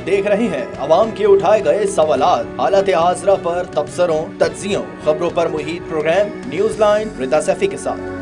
देख रहे हैं अवाम के उठाए गए सवालात, हालत हाजरा पर तबसरों, तज्जियों, खबरों पर मुहित प्रोग्राम न्यूज लाइन रिदा सैफी के साथ।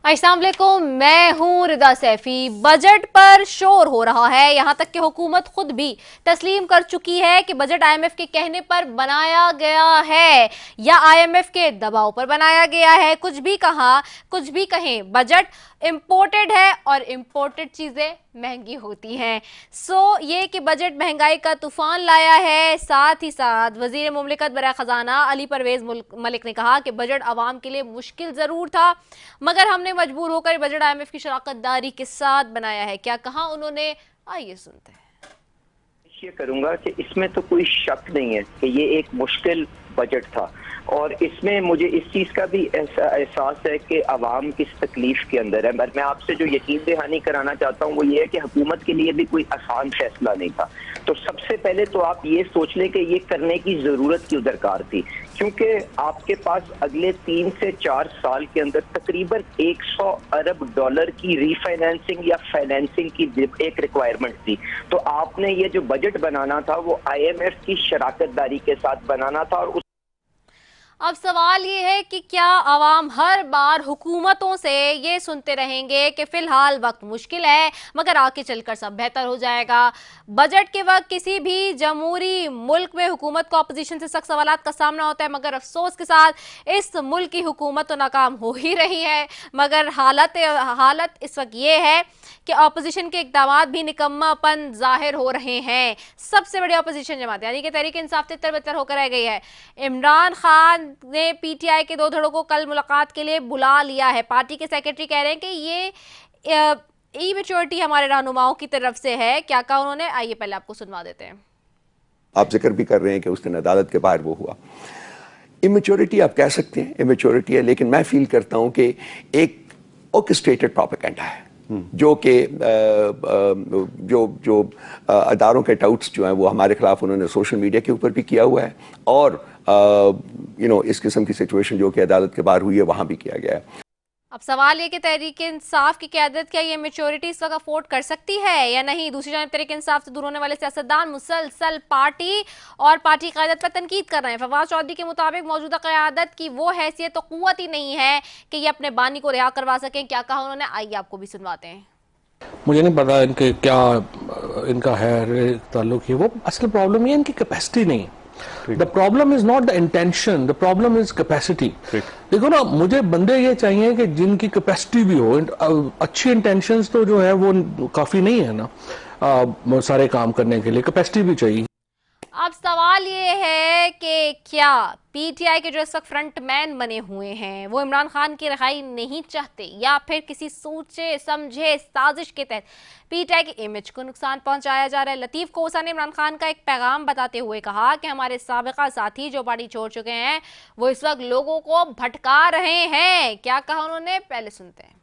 अस्सलाम वालेकुम, मैं हूं रिदा सैफी। बजट पर शोर हो रहा है, यहां तक कि हुकूमत खुद भी तस्लीम कर चुकी है कि बजट आईएमएफ के कहने पर बनाया गया है या आईएमएफ के दबाव पर बनाया गया है। कुछ भी कहा, कुछ भी कहें, बजट इंपोर्टेड है और इंपोर्टेड चीजें महंगी होती हैं। ये कि बजट महंगाई का तूफान लाया है। साथ ही साथ वजीर मुमलिकत बराए खजाना अली परवेज मलिक ने कहा कि बजट आवाम के लिए मुश्किल जरूर था, मगर हमने मजबूर होकर बजट आईएमएफ की शराकतदारी के साथ बनाया है। क्या कहा उन्होंने, आइए सुनते हैं। ये करूंगा कि इसमें तो कोई शक नहीं है कि ये एक मुश्किल बजट था और इसमें मुझे इस चीज का भी एहसास है कि आवाम किस तकलीफ के अंदर है। मैं आपसे जो यकीन दहानी कराना चाहता हूँ वो ये है कि हुकूमत के लिए भी कोई आसान फैसला नहीं था। तो सबसे पहले तो आप ये सोच लें कि ये करने की जरूरत क्यों दरकार थी, क्योंकि आपके पास अगले 3 से 4 साल के अंदर तकरीबन 100 अरब डॉलर की रीफाइनेंसिंग या फाइनेंसिंग की एक रिक्वायरमेंट थी। तो आपने ये जो बजट बनाना था वो आईएमएफ की शराकतदारी के साथ बनाना था। और अब सवाल ये है कि क्या आवाम हर बार हुकूमतों से ये सुनते रहेंगे कि फिलहाल वक्त मुश्किल है मगर आगे चलकर सब बेहतर हो जाएगा। बजट के वक्त किसी भी जमहूरी मुल्क में हुकूमत को अपोजिशन से सख्त सवालात का सामना होता है, मगर अफसोस के साथ इस मुल्क की हुकूमत तो नाकाम हो ही रही है। मगर हालत इस वक्त ये है कि अपोजिशन के इक़दामात भी निकम्मापन जाहिर हो रहे हैं। सबसे बड़ी अपोजिशन जमात यानी कि तहरीक इंसाफ तितर बितर होकर रह गई है। इमरान खान ने पीटीआई के 2 धड़ों को कल मुलाकात के लिए बुला लिया है। पार्टी के सेक्रेटरी कह रहे हैं कि ये ई मैच्योरिटी हमारे रहनुमाओं की तरफ से है। क्या कहा उन्होंने, आइए पहले आपको सुनवा देते हैं। आप जिक्र भी कर रहे हैं कि उस दिन अदालत के बाहर वो हुआ। इमेच्योरिटी आप कह सकते हैं, इमेच्योरिटी है, लेकिन मैं फील करता हूं कि एक ऑर्केस्ट्रेटेड प्रोपेगेंडा है जो कि जो अदारों के टाउट्स जो हैं वो हमारे खिलाफ उन्होंने सोशल मीडिया के ऊपर भी किया हुआ है और इस किस्म की सिचुएशन जो कि अदालत के बाहर हुई है वहां भी किया गया है। अब सवाल ये कि तहरीक इंसाफ की क़यादत क्या ये मैच्योरिटी इस वक्त अफोर्ड कर सकती है या नहीं। दूसरी जानब तहरीक इंसाफ से दूर होने वाले सियासतदान मुसलसल पार्टी और पार्टी क़यादत पर तनकीद कर रहे हैं। फवाद चौधरी के मुताबिक मौजूदा क़यादत की वो हैसियत तो क़ुव्वत ही नहीं है कि ये अपने बानी को रिहा करवा सकें। क्या कहा उन्होंने, आइए आपको भी सुनवाते हैं। मुझे नहीं पता इनके क्या इनका है ताल्लुक है, वो असल प्रॉब्लम ये इनकी कैपेसिटी नहीं है। The problem is not the intention, the problem is capacity. देखो ना, मुझे बंदे ये चाहिए कि जिनकी कैपेसिटी भी हो। अच्छी इंटेंशंस तो जो है वो काफी नहीं है ना सारे काम करने के लिए, कैपेसिटी भी चाहिए। अब सवाल ये है कि क्या पीटीआई के जो इस वक्त फ्रंटमैन बने हुए हैं वो इमरान खान की रिहाई नहीं चाहते या फिर किसी सोचे समझे साजिश के तहत पीटीआई के इमेज को नुकसान पहुंचाया जा रहा है। लतीफ कोसा ने इमरान खान का एक पैगाम बताते हुए कहा कि हमारे साबिका साथी जो पार्टी छोड़ चुके हैं वो इस वक्त लोगों को भटका रहे हैं। क्या कहा उन्होंने, पहले सुनते हैं।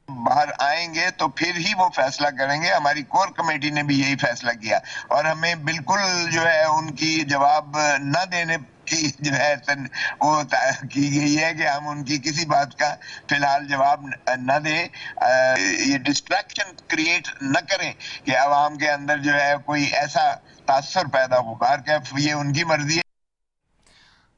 बाहर आएंगे तो फिर ही वो फैसला करेंगे। हमारी कोर कमेटी ने भी यही फैसला किया और हमें बिल्कुल जो है उनकी जवाब न देने की जो है वो की गई है कि हम उनकी किसी बात का फिलहाल जवाब न दें। ये डिस्ट्रैक्शन क्रिएट न करें कि आवाम के अंदर जो है कोई ऐसा तासुर पैदा हो। बाहर ये उनकी मर्जी है।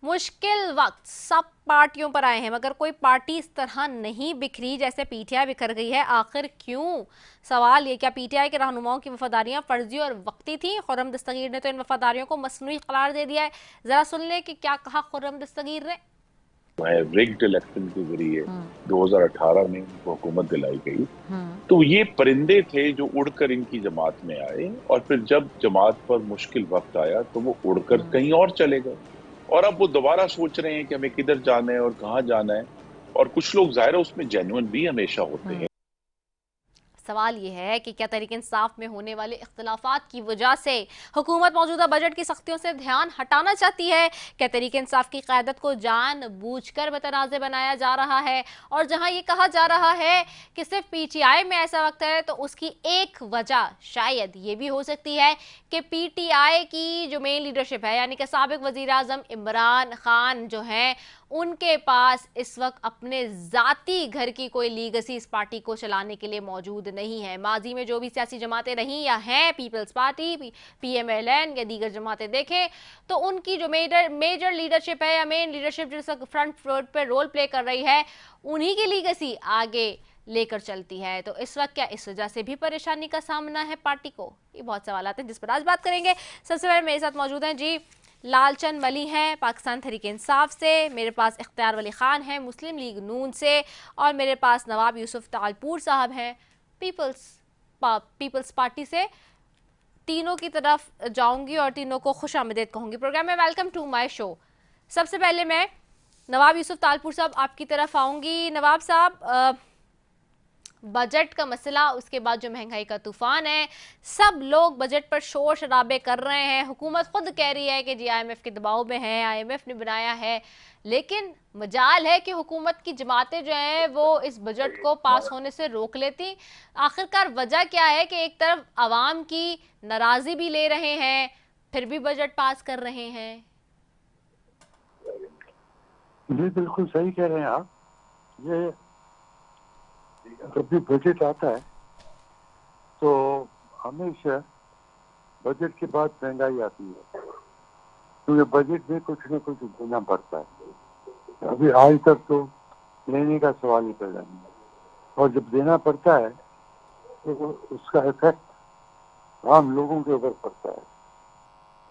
मुश्किल वक्त सब पार्टियों पर आए हैं मगर कोई पार्टी इस तरह नहीं बिखरी जैसे पीटीआई बिखर गई है। आखिर क्यों? सवाल ये, क्या पीटीआई के रहनुमाओं की वफादारियां फर्जी और वक्ती थी? खुर्रम दस्तगीर ने तो इन वफादारियों को मसनूई करार दे दिया है। जरा सुन ले कि क्या कहा खुर्रम दस्तगीर ने। रिग्ड इलेक्शन के जरिए 2018 में हुकूमत दिलाई गई तो ये परिंदे थे जो उड़कर इनकी जमात में आए और फिर जब जमात पर मुश्किल वक्त आया तो वो उड़कर कहीं और चले गए और अब वो दोबारा सोच रहे हैं कि हमें किधर जाना है और कहाँ जाना है। और कुछ लोग जाहिर है उसमें जेन्युइन भी हमेशा होते हैं। सवाल ये है कि क्या तहरीक इंसाफ में होने वाले इख्तिलाफात की वजह से हुकूमत मौजूदा बजट की सख्तियों से ध्यान हटाना चाहती है? क्या तहरीक इंसाफ की क़यादत को जानबूझकर मुतनाज़ बनाया जा रहा है? और जहां ये कहा जा रहा है कि सिर्फ PTI में ऐसा वक्त है, तो उसकी एक वजह शायद ये भी हो सकती है कि PTI की जो मेन लीडरशिप है, यानी कि साबिक वज़ीर आज़म इमरान खान जो हैं, उनके पास इस वक्त अपने ज़ाती घर की कोई लीगसी इस पार्टी को चलाने के लिए मौजूद नहीं है। माजी में जो भी सियासी जमातें रहीं या हैं, पीपल्स पार्टी, PMLN या दीगर जमातें देखें, तो उनकी जो मेजर लीडरशिप है या मेन लीडरशिप जो इस वक्त फ्रंट फ्लोर पर रोल प्ले कर रही है, उन्हीं की लीगसी आगे लेकर चलती है। तो इस वक्त क्या इस वजह से भी परेशानी का सामना है पार्टी को? ये बहुत सवाल आते हैं जिस पर आज बात करेंगे। सबसे पहले मेरे साथ मौजूद हैं जी लालचंद मली हैं पाकिस्तान तहरीक इंसाफ से, मेरे पास इख्तियार वली खान हैं मुस्लिम लीग नून से, और मेरे पास नवाब यूसुफ तालपुर साहब हैं पीपल्स पार्टी से। तीनों की तरफ जाऊंगी और तीनों को खुश आमदीद कहूंगी प्रोग्राम में। Welcome to my show. सबसे पहले मैं नवाब यूसुफ तालपुर साहब आपकी तरफ आऊंगी। नवाब साहब, बजट का मसला, उसके बाद जो महंगाई का तूफान है, सब लोग बजट पर शोर शराबे कर रहे हैं। हुकूमत खुद कह रही है कि जी IMF के दबाव में है, IMF ने बनाया है, लेकिन मजाल है कि हुकूमत की जमातें जो हैं वो इस बजट को पास होने से रोक लेती। आखिरकार वजह क्या है कि एक तरफ आवाम की नाराज़ी भी ले रहे हैं, फिर भी बजट पास कर रहे हैं? जी बिल्कुल सही कह रहे हैं आप। ये जब भी बजट आता है तो हमेशा बजट के बाद महंगाई आती है, तो ये बजट में कुछ न कुछ देना पड़ता है। अभी आज तक तो लेने का सवाल ही पैदा नहीं है, और जब देना पड़ता है तो उसका इफेक्ट आम लोगों के ऊपर पड़ता है।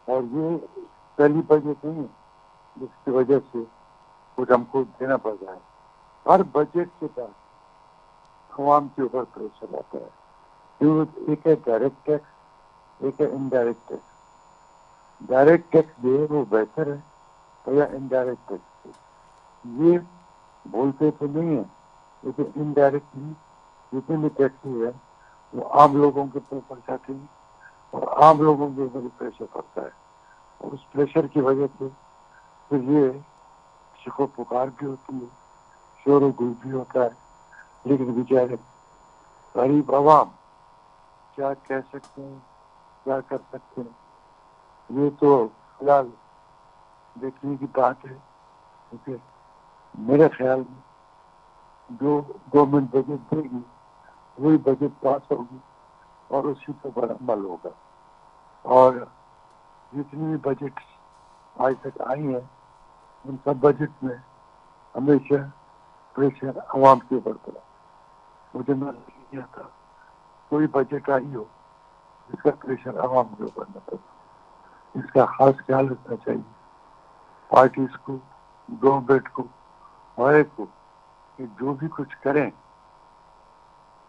और ये पहली बजट नहीं है जिसकी वजह से कुछ हमको देना पड़ रहा है। हर बजट के बाद अवाम के ऊपर प्रेशर आता है, क्योंकि एक है डायरेक्ट टैक्स, एक है इनडायरेक्ट टैक्स। डायरेक्ट टैक्स जो है वो बेहतर है या इनडायरेक्ट टैक्स? ये बोलते तो नहीं है, लेकिन इनडायरेक्टली जितने भी टैक्सेस है वो आम लोगों के ऊपर पड़ जाते हैं और आम लोगों के ऊपर प्रेशर पड़ता है। और उस प्रेशर की वजह से फिर ये शिको पुकार भी होती है, शोर गुल भी होता है, लेकिन बेचारे गरीब आवाम क्या कह सकते हैं, क्या कर सकते हैं, ये तो फिलहाल देखने की बात है। क्योंकि मेरे ख्याल में जो गवर्नमेंट बजट देगी वही बजट पास होगी और उसी पर अमल होगा। और जितनी भी बजट आज तक आई है उन सब बजट में हमेशा प्रेशर आवाम के ऊपर पड़ा। मुझे न किया था कोई बजट आई हो इसका प्रेशर आवाम के ऊपर न पड़े। इसका खास ख्याल रखना चाहिए पार्टीज को, गवर्नमेंट को, हर एक को, कि जो भी कुछ करें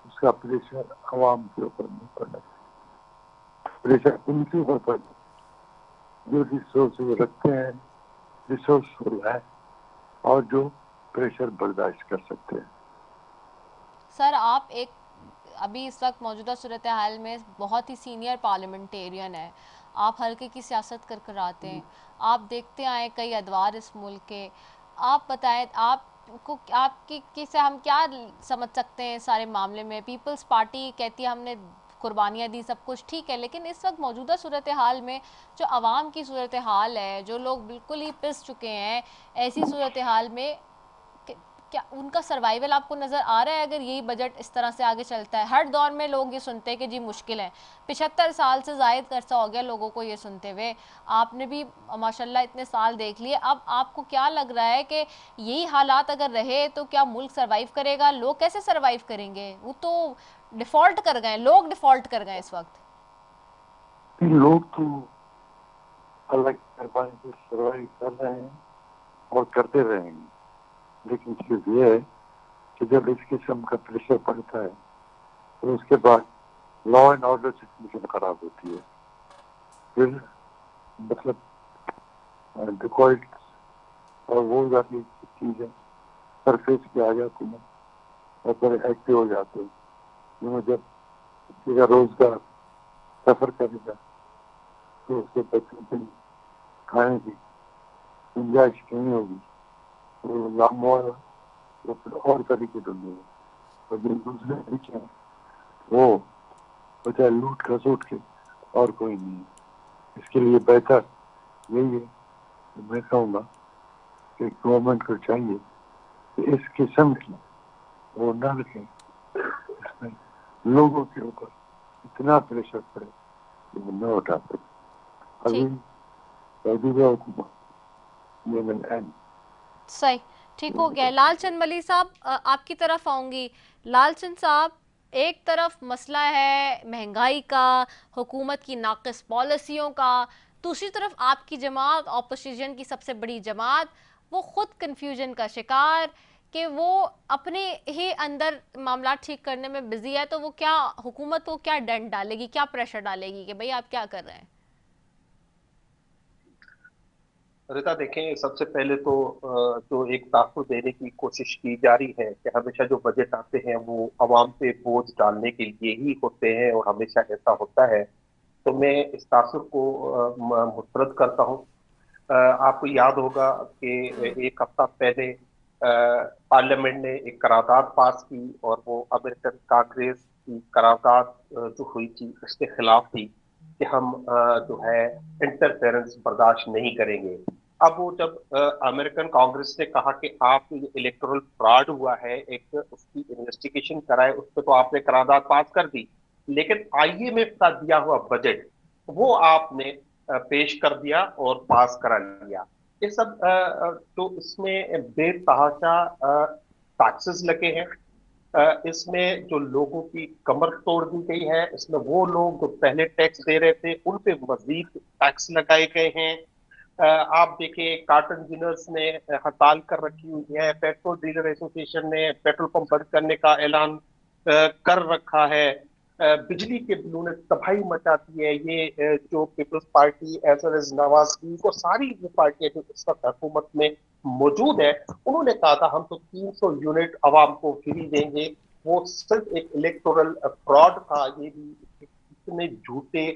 उसका प्रेशर आवाम के ऊपर नहीं पड़ना चाहिए। प्रेशर उनके ऊपर पड़े जो रिसोर्स रखते हैं, रिसोर्सफुल है और जो प्रेशर बर्दाश्त कर सकते हैं। सर, आप एक अभी इस वक्त मौजूदा सूरत हाल में बहुत ही सीनियर पार्लियामेंटेरियन है, आप हल्के की सियासत कर कर आते हैं, आप देखते आए कई अदवार इस मुल्क के। आप बताएं, आपको आपकी किसे हम क्या समझ सकते हैं सारे मामले में? पीपल्स पार्टी कहती है हमने कुर्बानियाँ दी, सब कुछ ठीक है, लेकिन इस वक्त मौजूदा सूरत हाल में जो आवाम की सूरत हाल है, जो लोग बिल्कुल ही पिस चुके हैं, ऐसी सूरत हाल में क्या उनका सर्वाइवल आपको नज़र आ रहा है? अगर यही बजट इस तरह से आगे चलता है, हर दौर में लोग ये सुनते हैं कि जी मुश्किल है, 75 साल से ज़ायद अरसा हो गया लोगों को ये सुनते हुए, आपने भी माशाल्लाह इतने साल देख लिए। अब आपको क्या लग रहा है कि यही हालात अगर रहे तो क्या मुल्क सर्वाइव करेगा? लोग कैसे सर्वाइव करेंगे? वो तो डिफ़ॉल्ट कर गए, लोग डिफ़ॉल्ट कर गए इस वक्त। लोग तो अलग सर्वाइव कर रहे हैं और करते रहेंगे, लेकिन चीज ये है कि जब इस किस्म का प्रेशर पड़ता है तो उसके बाद लॉ एंड ऑर्डर सिचुएशन खराब होती है। फिर मतलब डिकॉइट और वो जाती चीजें सरफेस पे आ जाती हैं और फिर एक्टिव हो जाते हैं। जब उसका रोजगार, सफर करेगा तो उसके बच्चों के खाने की गुंजाइश नहीं होगी, तो लामोल तो फिर और तरीके ढूंढेंगे। और जो दूसरे रिच हैं वो बचाए लूट खसोट के, और कोई नहीं है। इसके लिए बेहतर यही है, तो मैं कहूँगा कि गवर्नमेंट को चाहिए कि इस किस्म की वो न रखें इसमें लोगों के ऊपर इतना प्रेशर पड़े कि वो न उठा सके। अभी सऊदी का हुकूमत येमन एंड सही, ठीक हो गया। लालचंद मलिक साहब, आपकी तरफ आऊंगी। लालचंद साहब, एक तरफ मसला है महंगाई का, हुकूमत की नाक़िस पॉलिसियों का, दूसरी तरफ आपकी जमात, ऑपोजिशन की सबसे बड़ी जमात, वो खुद कंफ्यूजन का शिकार कि वो अपने ही अंदर मामला ठीक करने में बिजी है, तो वो क्या हुकूमत को क्या दंड डालेगी, क्या प्रेशर डालेगी कि भाई आप क्या कर रहे हैं? रिता, देखें, सबसे पहले तो जो एक तासुर देने की कोशिश की जा रही है कि हमेशा जो बजट आते हैं वो आवाम पे बोझ डालने के लिए ही होते हैं और हमेशा ऐसा होता है, तो मैं इस तासुर को मुस्तरद करता हूँ। आपको याद होगा कि एक हफ्ता पहले पार्लियामेंट ने एक करारदाद पास की और वो अमेरिकन कांग्रेस की करारदाद जो हुई थी उसके खिलाफ थी कि हम जो है इंटरफेरेंस बर्दाश्त नहीं करेंगे। अब वो जब अमेरिकन कांग्रेस ने कहा कि आप इलेक्टोरल फ्रॉड हुआ है, एक उसकी इन्वेस्टिगेशन कराए, उस पर तो आपने करारदाद पास कर दी, लेकिन आईएमएफ का दिया हुआ बजट वो आपने पेश कर दिया और पास करा लिया। ये सब तो इसमें बेतहाशा टैक्सेस लगे हैं, इसमें जो लोगों की कमर तोड़ दी गई है, इसमें वो लोग जो पहले टैक्स दे रहे थे उन पे मजीद टैक्स लगाए गए हैं। आप देखिए, कार्टन डीलर्स ने हड़ताल कर रखी हुई है, पेट्रोल डीलर एसोसिएशन ने पेट्रोल पंप बंद करने का ऐलान कर रखा है, बिजली के बिलों ने तबाही मचा दी है। ये जो Peoples Party as well as Nawaz Sharif और सारी वो पार्टियां जो इस वक्त हुकूमत में मौजूद है, उन्होंने कहा था हम तो 300 यूनिट आवाम को फ्री देंगे। वो सिर्फ एक इलेक्टोरल फ्रॉड था, ये भी इतने झूठे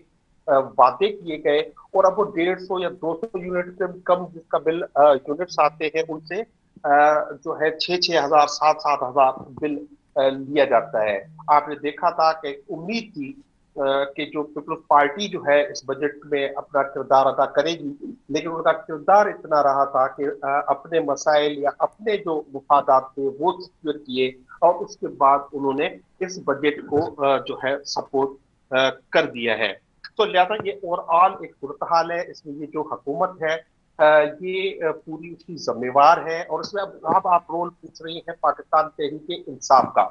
वादे किए गए, और अब वो 150 या 200 यूनिट से कम जिसका बिल यूनिट्स आते हैं उनसे जो है 6-6 हजार 7-7 हजार बिल लिया जाता है। आपने देखा था कि उम्मीद थी कि जो पीपल्स पार्टी जो है इस बजट में अपना किरदार अदा करेगी, लेकिन उनका किरदार इतना रहा था कि अपने मसाइल या अपने जो मुफादात थे वो सिक्योर किए, और उसके बाद उन्होंने इस बजट को जो है सपोर्ट कर दिया है। तो लिहाजा ये ओवरऑल एक सूरत हाल है, इसमें ये जो हुकूमत है ये पूरी उसकी जिम्मेवार है। और इसमें अब आप रोल पूछ रही हैं पाकिस्तान तहरीक इंसाफ का।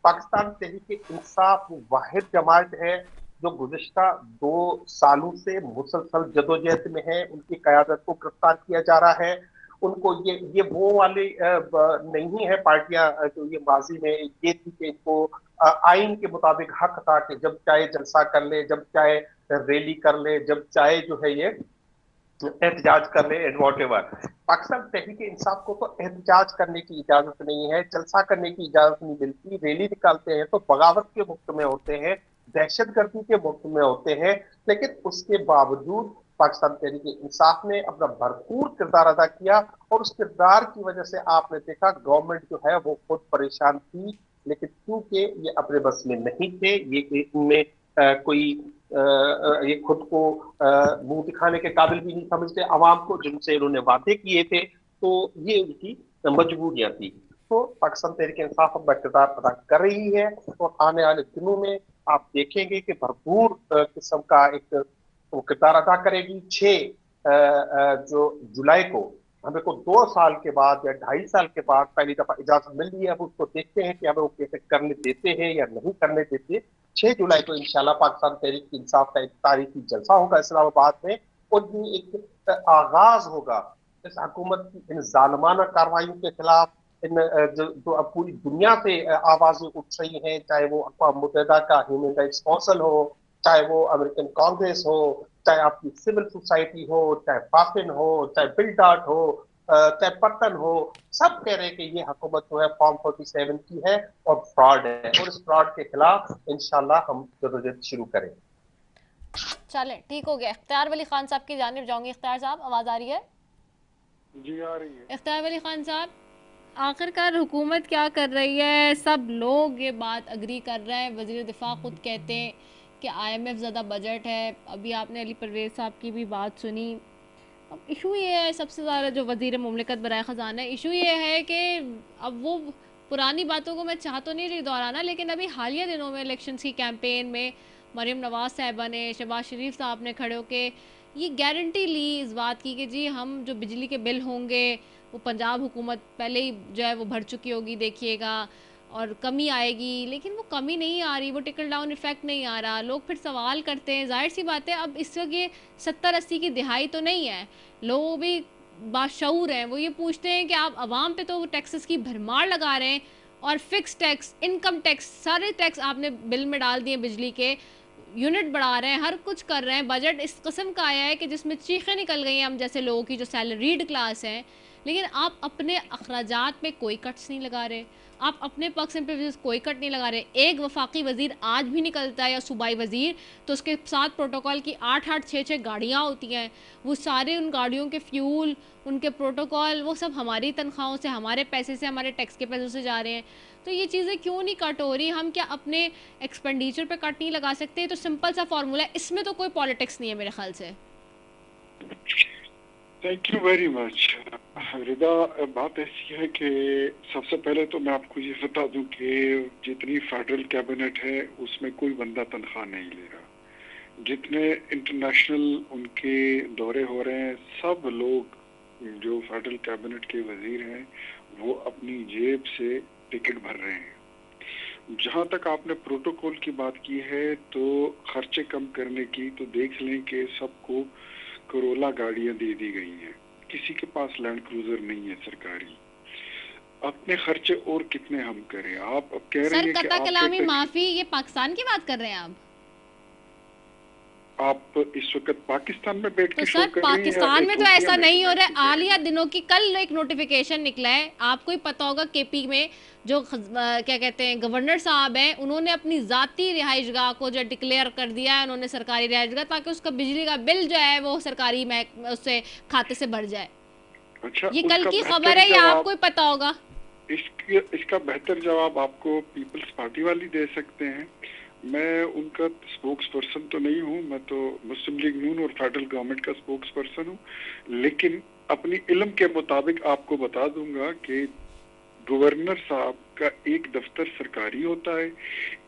पाकिस्तान तहरीक इंसाफ वाहिद जमात है जो गुज़िश्ता 2 सालों से मुसलसल जदोजहद में है, उनकी क़यादत को गिरफ्तार किया जा रहा है। उनको ये वो वाले नहीं है पार्टियां जो ये माजी में ये थी कि इनको आइन के मुताबिक हक था कि जब चाहे जलसा कर ले, जब चाहे रैली कर ले, जब चाहे जो है ये एहतजाज कर ले and what ever. Pakistan Tehreek Insaf को तो एहतजाज करने की इजाजत नहीं है, जलसा करने की इजाजत नहीं मिलती, रैली निकालते हैं तो बगावत के मुफ्त में होते हैं, दहशतगर्दी के मुफ्त में होते हैं। लेकिन उसके बावजूद पाकिस्तान तहरीक इंसाफ ने अपना भरपूर किरदार अदा किया, और उस किरदार की वजह से आपने देखा गवर्नमेंट जो है वो खुद परेशान थी, लेकिन क्योंकि ये अपने बस में नहीं थे, ये इनमें कोई ये खुद को मुंह दिखाने के काबिल भी नहीं समझते आवाम को जिनसे इन्होंने वादे किए थे, तो ये उनकी मजबूरियां थी। तो पाकिस्तान तहरीक इंसाफ अपना किरदार अदा कर रही है, और आने वाले दिनों में आप देखेंगे कि भरपूर किस्म का एक वो किरदार अदा करेगी। 6 जो जुलाई को हमें को 2 साल के बाद या 2.5 साल के बाद पहली दफा इजाजत मिल रही है। अब उसको देखते हैं कि हमें वो कैसे करने देते हैं या नहीं करने देते। 6 जुलाई को इंशाल्लाह पाकिस्तान तहरीक इंसाफ का एक तारीखी जलसा होगा इस्लामाबाद में, और ये एक आगाज होगा इस हुकूमत की इन जालिमाना कार्रवाइयों के खिलाफ, इन जो अब पूरी दुनिया से आवाजें उठ रही हैं, चाहे वो अक़वाम मुत्तहिदा का ह्यूमन राइट्स काउंसिल हो, चाहे वो अमेरिकन कांग्रेस हो, चाहे आपकी सिविल सोसाइटी हो, चाहे फाफिन हो, चाहे बिल्डाट हो, तयपत्तन हो, सब कह रहे हैं कि ये हुकूमत जो है फॉर्म 47 की है और फ्रॉड है, और इस फ्रॉड के खिलाफ इंशाल्लाह हम जदोजहद शुरू करेंगे। चले, ठीक हो गया। इख्तियार वली खान साहब की जानिब जाऊंगी। इख्तियार साहब, आवाज आ रही है? जी आ रही है। इख्तियार वली खान साहब, आखिरकार हुकूमत क्या कर रही है? सब लोग ये बात अग्री कर रहे हैं। वज़ीर दिफा खुद कहते हैं कि IMF ज़्यादा बजट है। अभी आपने अली परवेज़ साहब की भी बात सुनी। अब इशू ये है, सबसे ज़्यादा जो वज़ीर मुमलिकत बराए ख़जाना है, इशू ये है कि अब वो पुरानी बातों को मैं चाह तो नहीं रही दोहराना, लेकिन अभी हालिया दिनों में इलेक्शंस की कैंपेन में मरीम नवाज़ साहिबा ने, शहबाज शरीफ साहब ने खड़े होकर ये गारंटी ली इस बात की कि जी हम जो बिजली के बिल होंगे वो पंजाब हुकूमत पहले ही जो है वो भर चुकी होगी, देखिएगा, और कमी आएगी। लेकिन वो कमी नहीं आ रही, वो टिकल डाउन इफेक्ट नहीं आ रहा। लोग फिर सवाल करते हैं, जाहिर सी बात है, अब इस वक्त ये 70-80 की दिहाई तो नहीं है, लोग भी बाशऊर हैं। वो ये पूछते हैं कि आप आवाम पे तो टैक्सेस की भरमार लगा रहे हैं, और फिक्स टैक्स, इनकम टैक्स, सारे टैक्स आपने बिल में डाल दिए, बिजली के यूनिट बढ़ा रहे हैं, हर कुछ कर रहे हैं। बजट इस किस्म का आया है कि जिसमें चीखें निकल गई हैं हम जैसे लोगों की जो सैलरीड क्लास हैं। लेकिन आप अपने अखराजात में कोई कट्स नहीं लगा रहे, आप अपने पक्ष में कोई कट नहीं लगा रहे। एक वफाकी वजीर आज भी निकलता है या सूबाई वजीर, तो उसके साथ प्रोटोकॉल की 8-8, 6-6 गाड़ियाँ होती हैं। वो सारे उन गाड़ियों के फ्यूल, उनके प्रोटोकॉल, वो सब हमारी तनख्वाहों से, हमारे पैसे से, हमारे टैक्स के पैसों से जा रहे हैं। तो ये चीज़ें क्यों नहीं कट हो रही? हम क्या अपने एक्सपेंडिचर पे कट नहीं लगा सकते? तो सिंपल सा फॉर्मूला है, इसमें तो कोई पॉलिटिक्स नहीं है मेरे ख्याल से। Thank you very much Rida. बात ऐसी है कि सबसे पहले तो मैं आपको ये बता दूं कि जितनी फेडरल कैबिनेट है उसमें कोई बंदा तनख्वाह नहीं ले रहा। जितने इंटरनेशनल उनके दौरे हो रहे हैं, सब लोग जो फेडरल कैबिनेट के वजीर हैं वो अपनी जेब से टिकट भर रहे हैं। जहां तक आपने प्रोटोकॉल की बात की है तो खर्चे कम करने की, तो देख लें कि सबको करोला गाड़ियां दे दी गई हैं, किसी के पास लैंड क्रूजर नहीं है सरकारी। अपने खर्चे और कितने हम करें? आप अब कह रहे हैं कि कता कलामी माफी, ये पाकिस्तान की बात कर रहे हैं आप इस वक्त पाकिस्तान में बैठ के तो सर पाकिस्तान में तो ऐसा नहीं हो रहा है। हालिया दिनों की कल एक नोटिफिकेशन निकला है, आपको ही पता होगा, केपी में जो क्या कहते हैं गवर्नर साहब हैं, उन्होंने अपनी जाती रिहाइशगाह को जो डिक्लेयर कर दिया है, उन्होंने सरकारी रिहाइशगाह, ताकि उसका बिजली का बिल जो है वो सरकारी उससे खाते से बढ़ जाए। अच्छा, ये कल की खबर है, ये आपको ही पता होगा। इसका बेहतर जवाब आपको पीपल्स पार्टी वाली दे सकते हैं। मैं उनका स्पोक्स पर्सन तो नहीं हूँ, मैं तो मुस्लिम लीग नून और फेडरल गवर्नमेंट का स्पोक्स पर्सन हूँ, लेकिन अपनी इल्म के मुताबिक आपको बता दूंगा कि गवर्नर साहब का एक दफ्तर सरकारी होता है,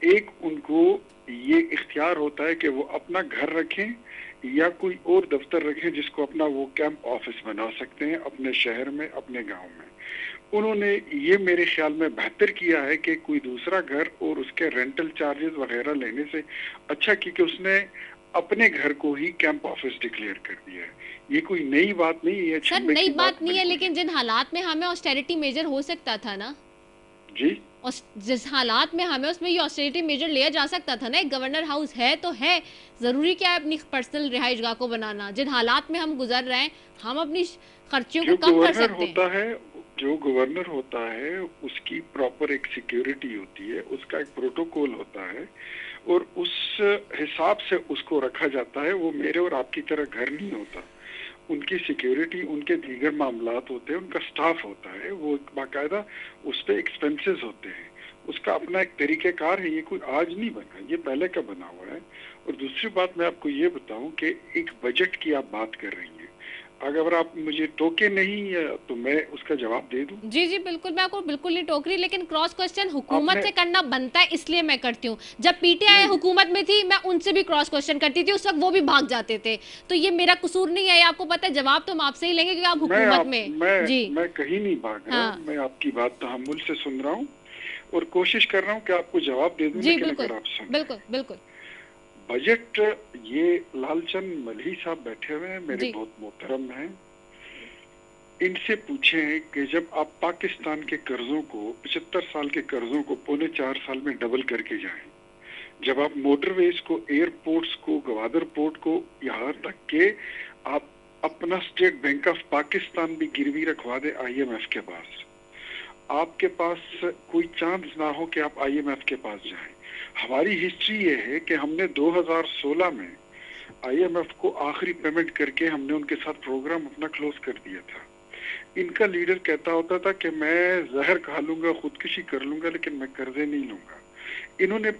एक उनको ये इख्तियार होता है कि वो अपना घर रखें या कोई और दफ्तर रखें जिसको अपना वो कैंप ऑफिस बना सकते हैं अपने शहर में, अपने गांव में। उन्होंने ये मेरे ख्याल में बेहतर किया है कि कोई दूसरा घर और उसके रेंटल चार्जेस वगैरह लेने से अच्छा कि उसने अपने घर को ही कैंप ऑफिस डिक्लेयर कर दिया है। ये कोई नई बात नहीं है सर, नई बात नहीं है, लेकिन जिन हालात में हमें ऑस्टेरिटी मेजर हो सकता था ना जी, और जिस हालात में हमें उसमें ये ऑस्टेरिटी मेजर लिया जा सकता था ना। एक गवर्नर हाउस है तो है, जरूरी क्या है अपनी पर्सनल रिहाइशगाह को बनाना? जिन हालात में हम गुजर रहे हैं, हम अपनी खर्चों को कम कर सकते हैं। जो गवर्नर होता है उसकी प्रॉपर एक सिक्योरिटी होती है, उसका एक प्रोटोकॉल होता है और उस हिसाब से उसको रखा जाता है। वो मेरे और आपकी तरह घर नहीं होता, उनकी सिक्योरिटी, उनके दीगर मामलात होते हैं, उनका स्टाफ होता है, वो बाकायदा उस पर एक्सपेंसेस होते हैं, उसका अपना एक तरीक़ेकार है। ये कोई आज नहीं बना, ये पहले का बना हुआ है। और दूसरी बात मैं आपको ये बताऊं कि एक बजट की आप बात कर रही हैं, अगर आप मुझे टोके नहीं तो मैं उसका जवाब दे दूं। जी जी बिल्कुल, मैं आपको बिल्कुल नहीं टोक रही, लेकिन क्रॉस क्वेश्चन हुकूमत से करना बनता है, इसलिए मैं करती हूँ। जब पीटीआई हुकूमत में थी, मैं उनसे भी क्रॉस क्वेश्चन करती थी, उस वक्त वो भी भाग जाते थे। तो ये मेरा कसूर नहीं है, आपको पता है। जवाब तो हम आपसे ही लेंगे क्योंकि आप हुकूमत में। जी, मैं कहीं नहीं भाग रहा, मैं आपकी बात तहम्मुल से सुन रहा हूँ और कोशिश कर रहा हूँ कि आपको जवाब दे दूं। जी बिल्कुल बिल्कुल बिल्कुल। बजट, ये लालचंद मलही साहब बैठे हुए हैं, मेरे बहुत मोहतरम हैं, इनसे पूछें कि जब आप पाकिस्तान के कर्जों को, 75 साल के कर्जों को 3.25 साल में डबल करके जाएं, जब आप मोटरवेज को, एयरपोर्ट्स को, गवादर पोर्ट को, यहाँ तक के आप अपना स्टेट बैंक ऑफ पाकिस्तान भी गिरवी रखवा दे IMF के पास, आपके पास कोई चांस ना हो कि आप IMF के पास जाएं। हमारी हिस्ट्री ये है कि हमने 2016 में IMF को आखिरी पेमेंट करके हमने उनके साथ प्रोग्राम अपना क्लोज कर दिया था। इनका लीडर कहता होता था कि मैं जहर खा लूंगा, खुदकुशी कर लूंगा, लेकिन मैं कर्जे नहीं लूंगा। इन्होंने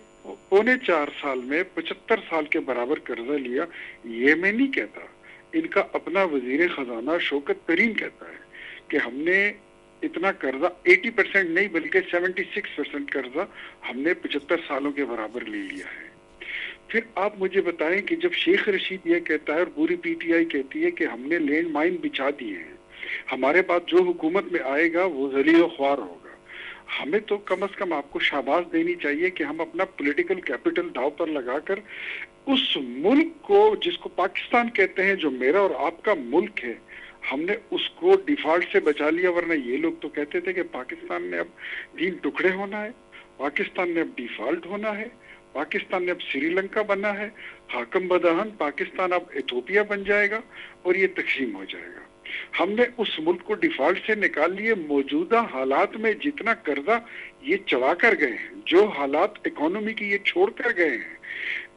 4.25 साल में 75 साल के बराबर कर्जा लिया। ये मैं नहीं कहता, इनका अपना वजीर खजाना शौकत तरीन कहता है कि हमने इतना कर्जा 80% नहीं बल्कि 76% कर्जा हमने 75 सालों के बराबर ले लिया है। फिर आप मुझे बताएं कि जब शेख रशीद ये कहता है और पूरी PTI कहती है कि हमने लैंड माइन बिछा दिए हैं, हमारे बाद जो हुकूमत में आएगा वो जलील ख्वार होगा, हमें तो कम से कम आपको शाबाश देनी चाहिए कि हम अपना पॉलिटिकल कैपिटल दांव पर लगाकर उस मुल्क को जिसको पाकिस्तान कहते हैं, जो मेरा और आपका मुल्क है, हमने उसको डिफॉल्ट से बचा लिया। वरना ये लोग तो कहते थे कि पाकिस्तान ने अब 3 टुकड़े होना है, पाकिस्तान ने अब डिफॉल्ट होना है, पाकिस्तान ने अब श्रीलंका बना है, हाकम बदहन पाकिस्तान अब इथोपिया बन जाएगा और ये तकसीम हो जाएगा। हमने उस मुल्क को डिफॉल्ट से निकाल लिए। मौजूदा हालात में जितना कर्जा ये चढ़ा कर गए हैं, जो हालात इकोनॉमी की ये छोड़ कर गए हैं,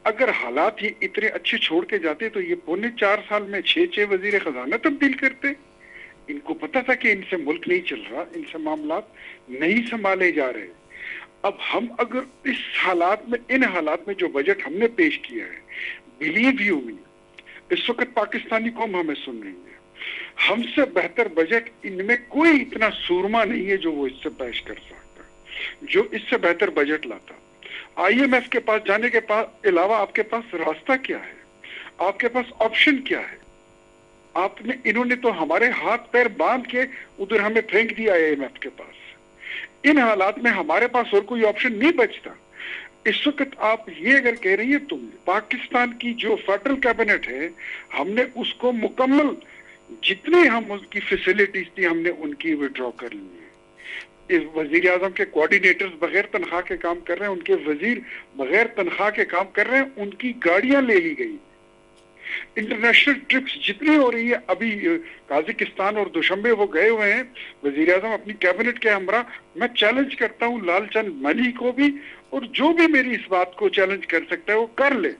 अगर हालात ये इतने अच्छे छोड़ के जाते तो ये 4.25 साल में 6 वजीर खजाना तब्दील करते। इनको पता था कि इनसे मुल्क नहीं चल रहा, इनसे मामलात नहीं संभाले जा रहे। अब हम अगर इस हालात में, इन हालात में जो बजट हमने पेश किया है, बिलीव यू मी, इस वक्त पाकिस्तानी कौम हमें सुन रही है, हमसे बेहतर बजट इनमें कोई इतना सूरमा नहीं है जो वो इससे पेश कर सकता, जो इससे बेहतर बजट लाता। IMF के पास जाने के पास अलावा आपके पास रास्ता क्या है, आपके पास ऑप्शन क्या है? आपने, इन्होंने तो हमारे हाथ पैर बांध के उधर हमें फेंक दिया IMF के पास। इन हालात में हमारे पास और कोई ऑप्शन नहीं बचता। इस वक्त आप ये अगर कह रही है, तुम पाकिस्तान की जो फेडरल कैबिनेट है, हमने उसको मुकम्मल जितने हम उसकी फैसिलिटीज थी हमने उनकी विड्रॉ कर ली है। इस वजीर आजम के कोऑर्डिनेटर्स बगैर तनख्वाह के काम कर रहे हैं, उनके वजीर बगैर तनख्वाह के काम कर रहे हैं, उनकी गाड़ियां ले ली गई। इंटरनेशनल ट्रिप्स जितनी हो रही है, अभी काजिकिस्तान और दुशंबे वो गए हुए हैं वजीर आजम अपनी कैबिनेट के हमरा। मैं चैलेंज करता हूँ लालचंद मली को भी, और जो भी मेरी इस बात को चैलेंज कर सकता है वो कर ले।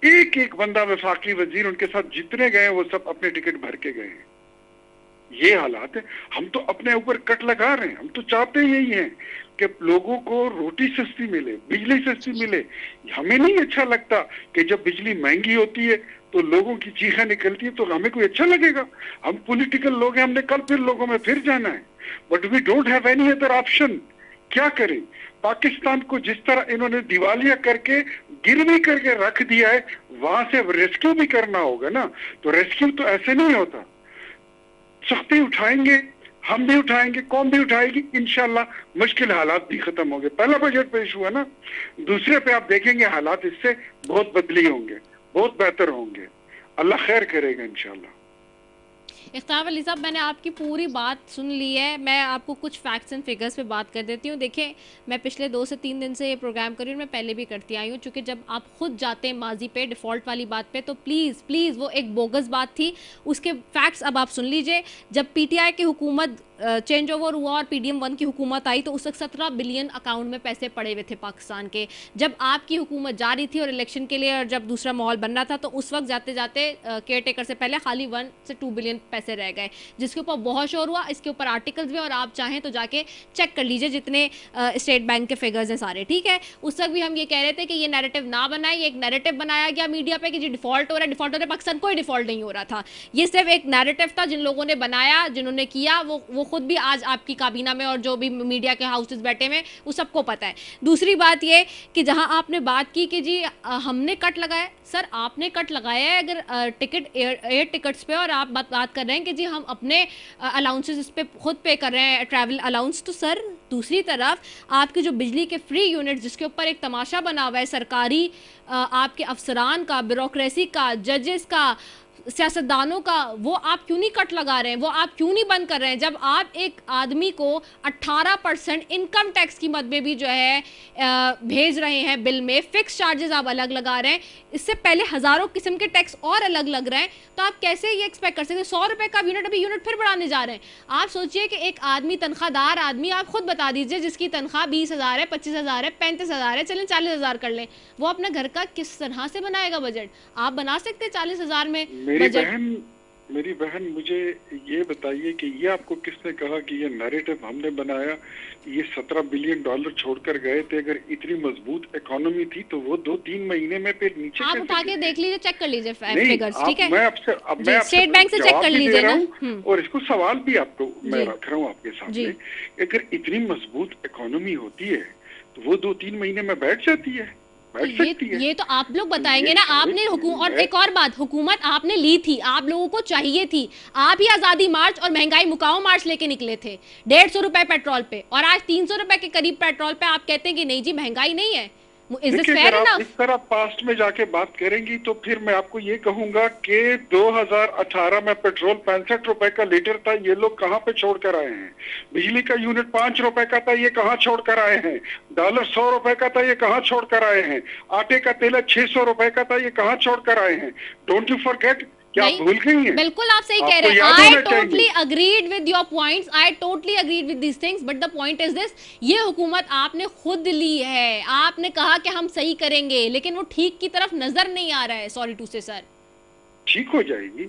एक एक बंदा वफाकी वजीर उनके साथ जितने गए वो सब अपने टिकट भर के गए हैं। ये हालात है। हम तो अपने ऊपर कट लगा रहे हैं, हम तो चाहते यही हैं कि लोगों को रोटी सस्ती मिले, बिजली सस्ती मिले। हमें नहीं अच्छा लगता कि जब बिजली महंगी होती है तो लोगों की चीखें निकलती है, तो हमें कोई अच्छा लगेगा? हम पॉलिटिकल लोग हैं, हमने कल फिर लोगों में फिर जाना है, but we don't have any other option. क्या करें? पाकिस्तान को जिस तरह इन्होंने दिवालिया करके गिरवी करके रख दिया है, वहां से रेस्क्यू भी करना होगा ना। तो रेस्क्यू तो ऐसे नहीं होता। सख्ती उठाएंगे, हम भी उठाएंगे, कौम भी उठाएगी, इंशाल्लाह मुश्किल हालात भी खत्म होंगे। पहला बजट पेश हुआ ना, दूसरे पे आप देखेंगे हालात इससे बहुत बदली होंगे, बहुत बेहतर होंगे। अल्लाह खैर करेगा इंशाल्लाह। इफ्तार अली साहब, मैंने आपकी पूरी बात सुन ली है। मैं आपको कुछ फैक्ट्स एंड फिगर्स पे बात कर देती हूँ। देखिए, मैं पिछले 2 से 3 दिन से ये प्रोग्राम कर रही हूँ, मैं पहले भी करती आई हूँ, चूँकि जब आप खुद जाते हैं माजी पे, डिफ़ॉल्ट वाली बात पे, तो प्लीज़ वो एक बोगस बात थी। उसके फैक्ट्स अब आप सुन लीजिए। जब PTI की हुकूमत चेंज ओवर हुआ और PDM 1 की हुकूमत आई, तो उस वक्त 17 बिलियन अकाउंट में पैसे पड़े हुए थे पाकिस्तान के। जब आपकी हुकूमत जा रही थी और इलेक्शन के लिए, और जब दूसरा माहौल बन रहा था, तो उस वक्त जाते जाते केयर टेकर से पहले खाली 1 से 2 बिलियन पैसे रह गए, जिसके ऊपर बहुत शोर हुआ। इसके ऊपर आर्टिकल्स भी, और आप चाहें तो जाके चेक कर लीजिए जितने स्टेट बैंक के फिगर्स हैं सारे, ठीक है। उस वक्त भी हम ये कह रहे थे कि ये नैरेटिव ना बनाए। ये एक नैरेटिव बनाया गया मीडिया पे कि जी डिफॉल्ट हो रहा है, डिफॉल्ट हो रहा है। पाकिस्तान कोई डिफॉल्ट नहीं हो रहा था। ये सिर्फ एक नैरेटिव था जिन लोगों ने बनाया, जिन्होंने किया, वो खुद भी आज आपकी काबीना में और जो भी मीडिया के हाउसेस बैठे में, वो सबको पता है। दूसरी बात ये कि जहां आपने बात की कि जी हमने कट लगाया, सर आपने कट लगाया है अगर टिकट एयर टिकट्स पे, और आप बात कर रहे हैं कि जी हम अपने अलाउंसेस इस पे खुद पे कर रहे हैं, ट्रैवल अलाउंस। तो सर दूसरी तरफ आपके जो बिजली के फ्री यूनिट, जिसके ऊपर एक तमाशा बना हुआ है सरकारी आपके अफसरान का, ब्यूरोक्रेसी का, जजेस का, सियासतदानों का, वो आप क्यों नहीं कट लगा रहे हैं, वो आप क्यों नहीं बंद कर रहे हैं? जब आप एक आदमी को 18% इनकम टैक्स की मद में भी जो है भेज रहे हैं बिल में, फिक्स चार्जेस आप अलग लगा रहे हैं, इससे पहले हजारों किस्म के टैक्स और अलग लग रहे हैं, तो आप कैसे ये एक्सपेक्ट कर सकते हैं? 100 रुपए का यूनिट, अभी यूनिट फिर बढ़ाने जा रहे हैं। आप सोचिए कि एक आदमी, तनख्वाहदार आदमी, आप खुद बता दीजिए, जिसकी तनख्वाह 20,000 है, 25,000 है, 35,000 है, चलें 40,000 कर लें, वो अपने घर का किस तरह से बनाएगा बजट? आप बना सकते हैं 40,000 में बजट? मेरी बहन मुझे ये बताइए कि ये आपको किसने कहा कि ये नैरेटिव हमने बनाया? ये $17 बिलियन छोड़कर गए थे। अगर इतनी मजबूत इकोनॉमी थी तो वो 2-3 महीने में फिर नीचे आप उठा के देख लीजिए, चेक कर लीजिए फिगर्स, ठीक है? मैं आपसे स्टेट बैंक से चेक कर लीजिए ना। और इसको सवाल भी आपको मैं रख रहा हूँ आपके सामने। अगर इतनी मजबूत इकोनॉमी होती है तो वो 2-3 महीने में बैठ जाती है, ये तो आप लोग बताएंगे ना। आपने और एक और बात, हुकूमत आपने ली थी, आप लोगों को चाहिए थी, आप ही आजादी मार्च और महंगाई मुकाओ मार्च लेके निकले थे 150 रुपए पेट्रोल पे, और आज 300 रुपए के करीब पेट्रोल पे आप कहते हैं कि नहीं जी महंगाई नहीं है। इस तरह पास्ट में जाके बात करेंगी तो फिर मैं आपको ये कहूंगा कि 2018 में पेट्रोल 65 रुपए का लीटर था, ये लोग कहां पे छोड़ कर आए हैं? बिजली का यूनिट 5 रुपए का था, ये कहां छोड़ कर आए हैं? डॉलर 100 रुपए का था, ये कहां छोड़ कर आए हैं? आटे का तेल 600 रुपए का था, ये कहां छोड़ कर आए हैं? डोंट यू फॉरगेट, क्या आप भूल गई हैं? बिल्कुल आप सही कह रहे हैं। I totally agreed with your points, I totally agreed with this things, but the point is this, ये हुकूमत आपने खुद ली है, आपने कहा कि हम सही करेंगे, लेकिन वो ठीक की तरफ नजर नहीं आ रहा है। सॉरी टू से सर। ठीक हो जाएगी।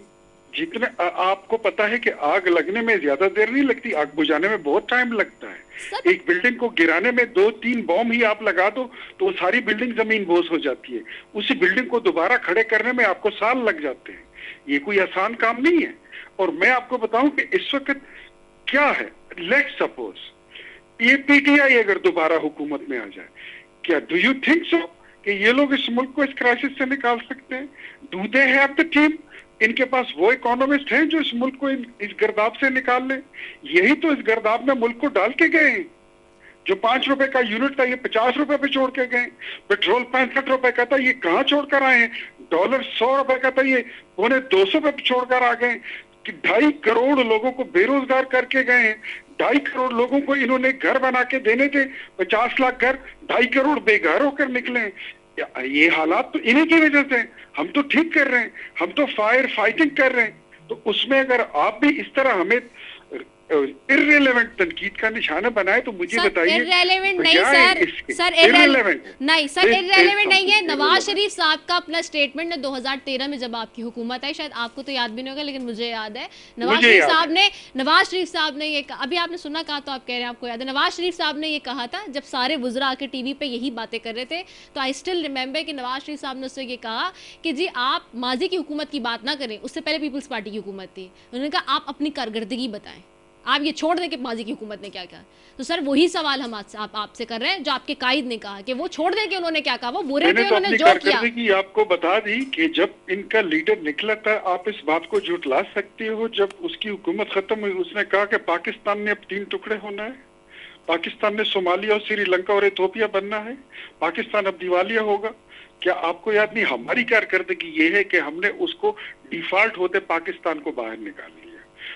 जितने आपको पता है कि आग लगने में ज्यादा देर नहीं लगती, आग बुझाने में बहुत टाइम लगता है। एक बिल्डिंग को गिराने में 2-3 बॉम्ब ही आप लगा दो तो वो सारी बिल्डिंग जमीन बोझ हो जाती है। उसी बिल्डिंग को दोबारा खड़े करने में आपको साल लग जाते हैं। ये कोई आसान काम नहीं है। और मैं आपको बताऊं कि इस वक्त क्या है, लेट्स सपोज ये पीटीआई अगर दोबारा हुकूमत में आ जाए, क्या डू यू थिंक सो कि ये लोग इस मुल्क को इस क्राइसिस से निकाल सकते हैं? Do they have the team? इनके पास वो इकोनॉमिस्ट हैं जो इस मुल्क को इस गर्दाब से निकाल ले? यही तो इस गर्दाब में मुल्क को डाल के गए हैं। जो 5 रुपए का यूनिट था ये 50 रुपए पे छोड़ के गए। पेट्रोल 65 रुपए का था, ये कहां छोड़कर आए हैं? डॉलर 100 रुपए का था, ये 250 पे छोड़कर आ गए। कि 2.5 करोड़ लोगों को बेरोजगार करके गए हैं। 2.5 करोड़ लोगों को इन्होंने घर बना के देने थे, 50 लाख घर, 2.5 करोड़ बेघर होकर निकले। ये हालात तो इन्हीं की वजह से। हम तो ठीक कर रहे हैं, हम तो फायर फाइटिंग कर रहे हैं। तो उसमें अगर आप भी इस तरह हमें इररिलेवेंट तनकीद का निशाना बनाए तो मुझे बताइए। इररिलेवेंट नहीं सर इररिलेवेंट नहीं सर, इररिलेवेंट नहीं है। नवाज शरीफ साहब का अपना स्टेटमेंट 2013 में जब आपकी हुकूमत आई, शायद आपको तो याद भी नहीं होगा लेकिन मुझे याद है, नवाज शरीफ साहब ने ये, अभी आपने सुना कहा तो आप कह रहे हैं आपको याद है, नवाज शरीफ साहब ने ये कहा था जब सारे वुज़रा आके टीवी पे यही बातें कर रहे थे, तो आई स्टिल रिमेंबर कि नवाज शरीफ साहब ने उससे ये कहा कि जी आप माजी की हुकूमत की बात ना करें, उससे पहले पीपल्स पार्टी की हुकूमत थी, उन्होंने कहा आप अपनी कारकर्दगी बताएं, आप ये छोड़ दें कि माजी की हुकूमत ने क्या कहा। तो सर वही सवाल हम आपसे कर रहे हैं जो आपके कायद ने कहा कि वो छोड़ दें कि उन्होंने क्या कहा, वो बुरे थे, उन्होंने जो किया। आपको बता दी कि जब इनका लीडर निकला था, आप इस बात को झुठला सकते हो, जब उसकी हुकूमत खत्म हुई उसने कहा कि पाकिस्तान ने अब 3 टुकड़े होना है, पाकिस्तान ने सोमालिया और श्रीलंका और इथोपिया बनना है, पाकिस्तान अब दिवालिया होगा। क्या आपको याद नहीं, हमारी कारकर्दगी ये है कि हमने उसको डिफॉल्ट होते पाकिस्तान को बाहर निकाल लिया,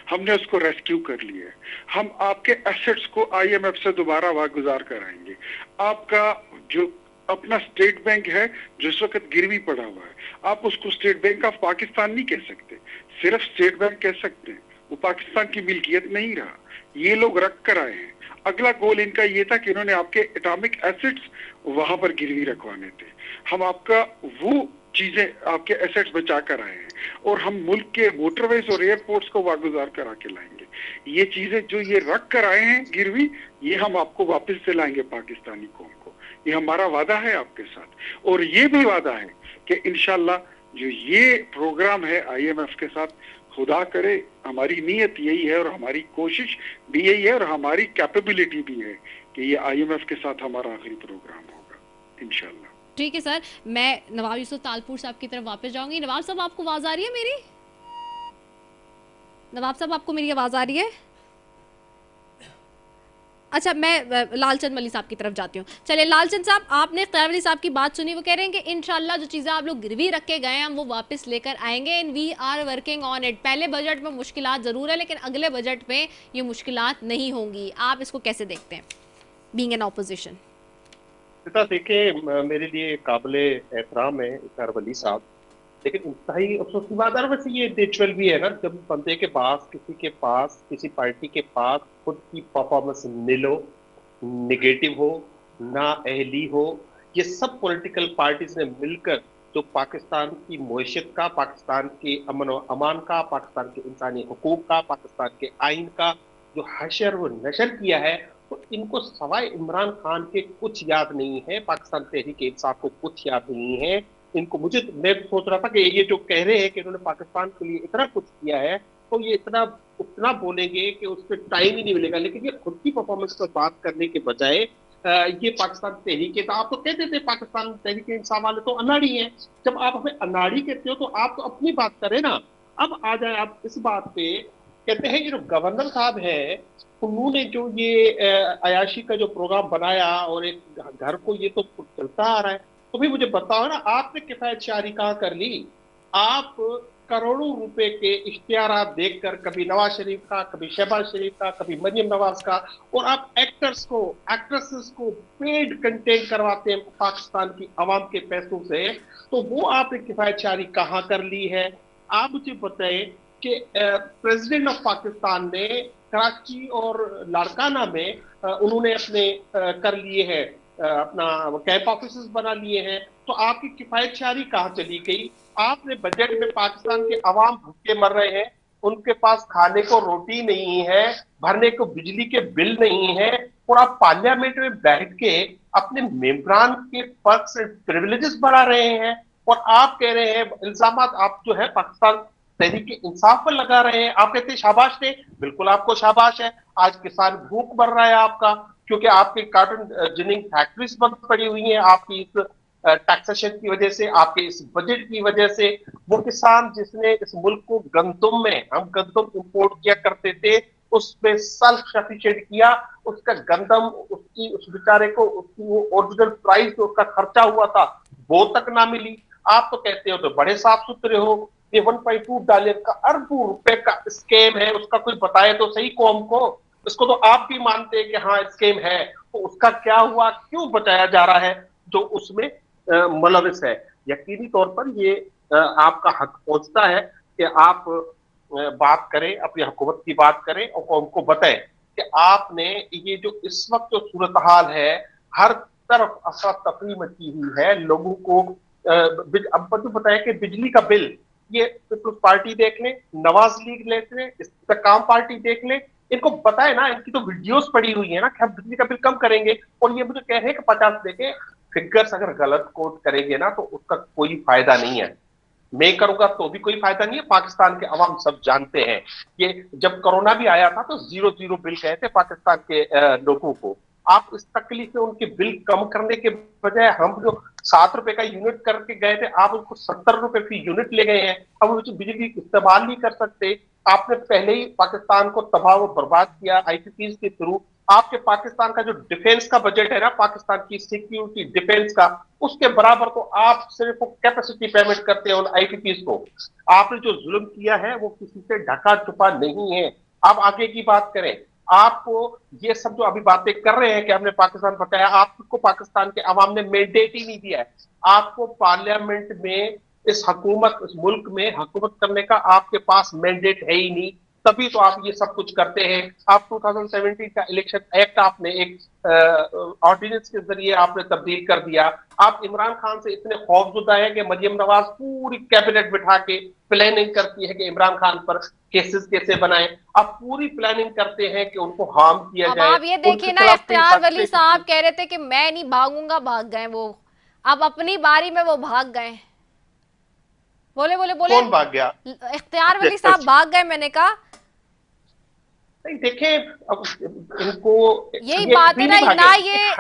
हमने उसको रेस्क्यू कर लिया। हम आपके एसेट्स को आईएमएफ से दोबारा वागुजार कराएंगे। आपका जो अपना स्टेट बैंक है जो इस वक्त गिरवी पड़ा हुआ है, आप उसको स्टेट बैंक ऑफ पाकिस्तान नहीं कह सकते, सिर्फ स्टेट बैंक कह सकते हैं। वो पाकिस्तान की मिल्कियत नहीं रहा, ये लोग रख कर आए हैं। अगला गोल इनका ये था कि इन्होंने आपके एटॉमिक एसेट्स वहां पर गिरवी रखवाने थे। हम आपका वो चीजें, आपके एसेट्स बचा कर आए हैं और हम मुल्क के मोटरवेज और एयरपोर्ट्स को वागुजार करा के लाएंगे। ये चीजें जो ये रख कर आए हैं गिरवी, ये हम आपको वापस दिलाएंगे पाकिस्तानी कौम को। ये हमारा वादा है आपके साथ। और ये भी वादा है कि इंशाल्लाह जो ये प्रोग्राम है आईएमएफ के साथ, खुदा करे हमारी नीयत यही है और हमारी कोशिश भी यही है और हमारी कैपेबिलिटी भी है कि ये आईएमएफ के साथ हमारा आखिरी प्रोग्राम होगा इंशाल्लाह। ठीक है सर, मैं नवाब यूसुफ तालपुर साहब की तरफ वापस जाऊंगी। नवाब साहब आपको आवाज आ रही है मेरी? नवाब साहब आपको मेरी आवाज आ रही है? अच्छा, मैं लालचंद मल्ली साहब की तरफ जाती हूँ। चलिए लालचंद साहब, आपने इख्तियार वली साहब की बात सुनी, वो कह रहे हैं कि इंशाल्लाह जो चीज़ें आप लोग गिरवी रख के गए हैं हम वो वापस लेकर आएंगे, and we are working on it. पहले बजट में मुश्किलात ज़रूर है, लेकिन अगले बजट में ये मुश्किलात नहीं होंगी। आप इसको कैसे देखते हैं, बीइंग एन ऑपोजिशन? देखिए, मेरे लिए काबिल एहतराम है इख्तियार वली साहब, लेकिन इंतहाई अफसोस की बात है। वैसे ये नेचुरल भी है ना, जब बंदे के पास, किसी पार्टी के पास खुद की परफॉर्मेंस नील हो, निगेटिव हो, ना अहली हो, ये सब पॉलिटिकल पार्टीज ने मिलकर जो पाकिस्तान की मईशत का, पाकिस्तान के अमन और अमान का, पाकिस्तान के इंसानी हुकूक का, पाकिस्तान के आइन का जो हशर व नशर किया है, तो इनको सवाए इमरान खान के कुछ याद नहीं है, पाकिस्तान तहरीक इंसाफ को कुछ याद नहीं है इनको। मैं सोच रहा था कि ये जो कह रहे हैं कि इन्होंने पाकिस्तान के लिए इतना कुछ किया है, तो ये उतना बोलेंगे कि उस पर टाइम ही नहीं मिलेगा। लेकिन ये खुद की परफॉर्मेंस पर बात करने के बजाय ये पाकिस्तान तहरीक, तो आप तो कहते थे पाकिस्तान तहरीक इंसाफ वाले तो अनाड़ी हैं। जब आप हमें अनाड़ी कहते हो तो आप तो अपनी बात करें ना। अब आ जाए आप इस बात पे, कहते हैं ये जो गवर्नर साहब है उन्होंने जो ये अयाशी का जो प्रोग्राम बनाया और एक घर को, ये तो चलता आ रहा है। तो भी मुझे बताओ ना, आपने किफायत शारी कहाँ कर ली? आप करोड़ों रुपए के इश्तिहारात देखकर, कभी नवाज शरीफ का, कभी शहबाज शरीफ का, कभी मरियम नवाज का, और आप एक्टर्स को, एक्ट्रेसेस को पेड कंटेंट करवाते हैं पाकिस्तान की आवाम के पैसों से। तो वो आपने किफायत शारी कहाँ कर ली है? आप मुझे बताएं कि प्रेसिडेंट ऑफ पाकिस्तान ने कराची और लाड़काना में उन्होंने अपने कर लिए हैं, अपना कैंप ऑफिस बना लिए हैं। तो आपकी किफायत शारी कहाँ चली गई? आपने बजट में पाकिस्तान के अवाम भूखे मर रहे हैं, उनके पास खाने को रोटी नहीं है, भरने को बिजली के बिल नहीं है, और आप पार्लियामेंट में बैठ के अपने मेंबरान के पर्क्स एंड प्रिविलेजेस बढ़ा रहे हैं। और आप कह रहे हैं इल्जाम आप जो है पाकिस्तान तहरीक इंसाफ पर लगा रहे हैं। आप कहते हैं शाबाश थे, बिल्कुल आपको शाबाश है। आज किसान भूख मर रहा है आपका, क्योंकि आपके कार्टन जिनिंग फैक्ट्रीज बंद पड़ी हुई हैं आपकी इस टैक्सेशन की वजह से, आपके इस बजट की वजह से। वो किसान जिसने इस मुल्क को गंदम में, हम गंदम इंपोर्ट किया करते थे, उसमें सेल्फ सफिशिएंट किया, उसका गंदम, उसकी उस बेचारे को उसकी वो ओरिजिनल प्राइस जो उसका खर्चा हुआ था वो तक ना मिली। आप तो कहते हो तो बड़े साफ सुथरे हो, ये 1.2 डॉलर का अरबों रुपए का स्कैम है, उसका कोई बताए तो सही कौम को। इसको तो आप भी मानते हैं कि हाँ स्कैम है, तो उसका क्या हुआ, क्यों बताया जा रहा है जो उसमें मुलविस है? यकीनी तौर पर ये आपका हक पहुंचता है कि आप बात करें, अपनी हुकूमत की बात करें और कौम को बताएं कि आपने ये जो इस वक्त जो सूरत हाल है, हर तरफ अफरा तफरी मची हुई है, लोगों को अब तो बताया कि बिजली का बिल, ये पीपल्स पार्टी देख लें, नवाज लीग देख लें, इस्तेकाम पार्टी देख लें, इनको बताए ना, इनकी तो वीडियोस पड़ी हुई है ना कि हम बिजली का बिल कम करेंगे, और ये मुझे कह रहे हैं कि 50 देके फिगर्स अगर गलत कोट करेंगे ना तो उसका कोई फायदा नहीं है। मैं करूंगा तो भी कोई फायदा नहीं है, पाकिस्तान के अवाम सब जानते हैं। ये जब कोरोना भी आया था तो 0-0 बिल कहे थे पाकिस्तान के लोगों को। आप इस तकलीफ में उनके बिल कम करने के बजाय, हम जो 7 रुपए का यूनिट करके गए थे, आप उसको 70 रुपए फी यूनिट ले गए हैं। हम उस बिजली इस्तेमाल नहीं कर सकते। आपने पहले ही पाकिस्तान को तबाह व बर्बाद किया आईपीपीज के थ्रू। आपके पाकिस्तान का जो डिफेंस का बजट है ना, पाकिस्तान की सिक्योरिटी डिफेंस का, उसके बराबर तो आप सिर्फ कैपेसिटी पेमेंट करते हैं उन आईपीपीज को। आपने जो जुल्म किया है वो किसी से ढका छुपा नहीं है। आप आगे की बात करें, आपको ये सब जो अभी बातें कर रहे हैं कि हमने पाकिस्तान बचाया, आपको पाकिस्तान के अवाम ने मैंडेट ही नहीं दिया है। आपको पार्लियामेंट में इस मुल्क में हुकूमत करने का आपके पास मैंडेट है ही नहीं, तभी तो आप ये सब कुछ करते हैं। आप 2017 का इलेक्शन एक्ट आपने एक ऑर्डिनेंस के जरिए आपने तब्दील कर दिया। आप इमरान खान से इतने खौफजुदा है कि मरियम नवाज पूरी कैबिनेट बिठा के प्लानिंग करती है कि इमरान खान पर केसेस कैसे बनाएं। आप पूरी प्लानिंग करते हैं कि उनको हार्म किया जाए। आप ये देखिए ना, इख्तियार वली साहब कह रहे थे कि मैं नहीं भागूंगा, भाग गए वो। अब अपनी बारी में वो भाग गए। बोले बोले बोले कौन भाग गया? इख्तियार वली साहब भाग गए। मैंने कहा नहीं, देखें अब इनको यही बात है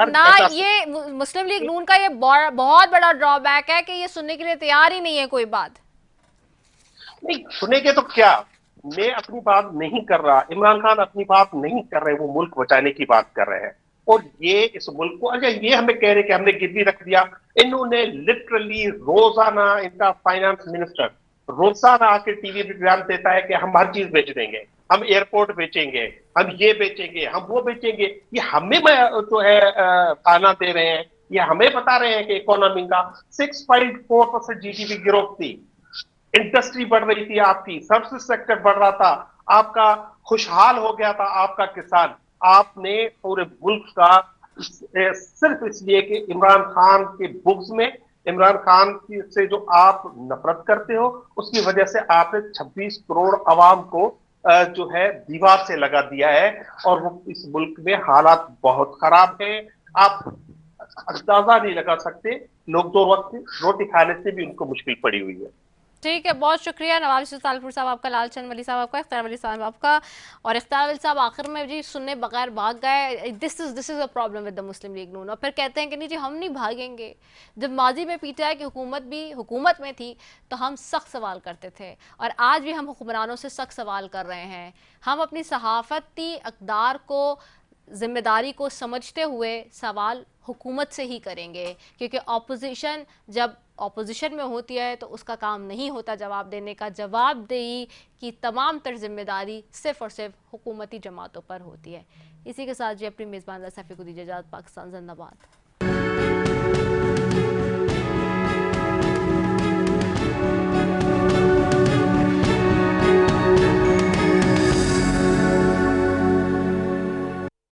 ना, ये मुस्लिम लीग नून का ये बहुत बड़ा ड्रॉबैक है कि ये सुनने के लिए तैयार ही नहीं है कोई बात। नहीं सुनेंगे तो क्या, मैं अपनी बात नहीं कर रहा, इमरान खान अपनी बात नहीं कर रहे, वो मुल्क बचाने की बात कर रहे हैं। और ये इस मुल्क को, अच्छा ये हमें कह रहे कि हमने गिरवी रख दिया, इन्होंने लिटरली रोजाना, इनका फाइनेंस मिनिस्टर रोजाना आके टीवी पे बयान देता है कि हम हर चीज बेच देंगे, हम एयरपोर्ट बेचेंगे, हम ये बेचेंगे, हम वो बेचेंगे। ये हमें जो है खाना दे रहे हैं, ये हमें बता रहे हैं कि इकोनॉमी का 6.4% जीडीपी ग्रोथ थी, इंडस्ट्री बढ़ रही थी, आपकी सर्विस सेक्टर बढ़ रहा था, आपका खुशहाल हो गया था आपका किसान। आपने पूरे मुल्क का सिर्फ इसलिए कि इमरान खान के बुग्ज में, इमरान खान से जो आप नफरत करते हो, उसकी वजह से आपने 26 करोड़ अवाम को जो है दीवार से लगा दिया है। और वो इस मुल्क में हालात बहुत खराब है, आप अंदाजा नहीं लगा सकते। लोग 2 वक्त रोटी खाने से भी उनको मुश्किल पड़ी हुई है। ठीक है, बहुत शुक्रिया नवाब सुल्तानपुर साहब आपका, लालचंद वली साहब आपका, इख्तियार वली साहब आपका। और इख्तियार वली साहब आखिर में जी सुनने बगैर भाग गए। This is a problem with the Muslim League Noon. और फिर कहते हैं कि नहीं जी हम नहीं भागेंगे। जब माजी में पीटीआई की हुकूमत भी हुकूमत में थी तो हम सख्त सवाल करते थे, और आज भी हम हुक्मरानों से सख्त सवाल कर रहे हैं। हम अपनी सहाफती अक़दार को, जिम्मेदारी को समझते हुए सवाल हुकूमत से ही करेंगे, क्योंकि ऑपोजिशन जब ऑपोजिशन में होती है तो उसका काम नहीं होता जवाब देने का। जवाबदेही की तमाम तर जिम्मेदारी सिर्फ और सिर्फ हुकूमती जमातों पर होती है। इसी के साथ जी अपनी मेज़बान सफ़ी को दीजिए इजाज़त। पाकिस्तान जिंदाबाद।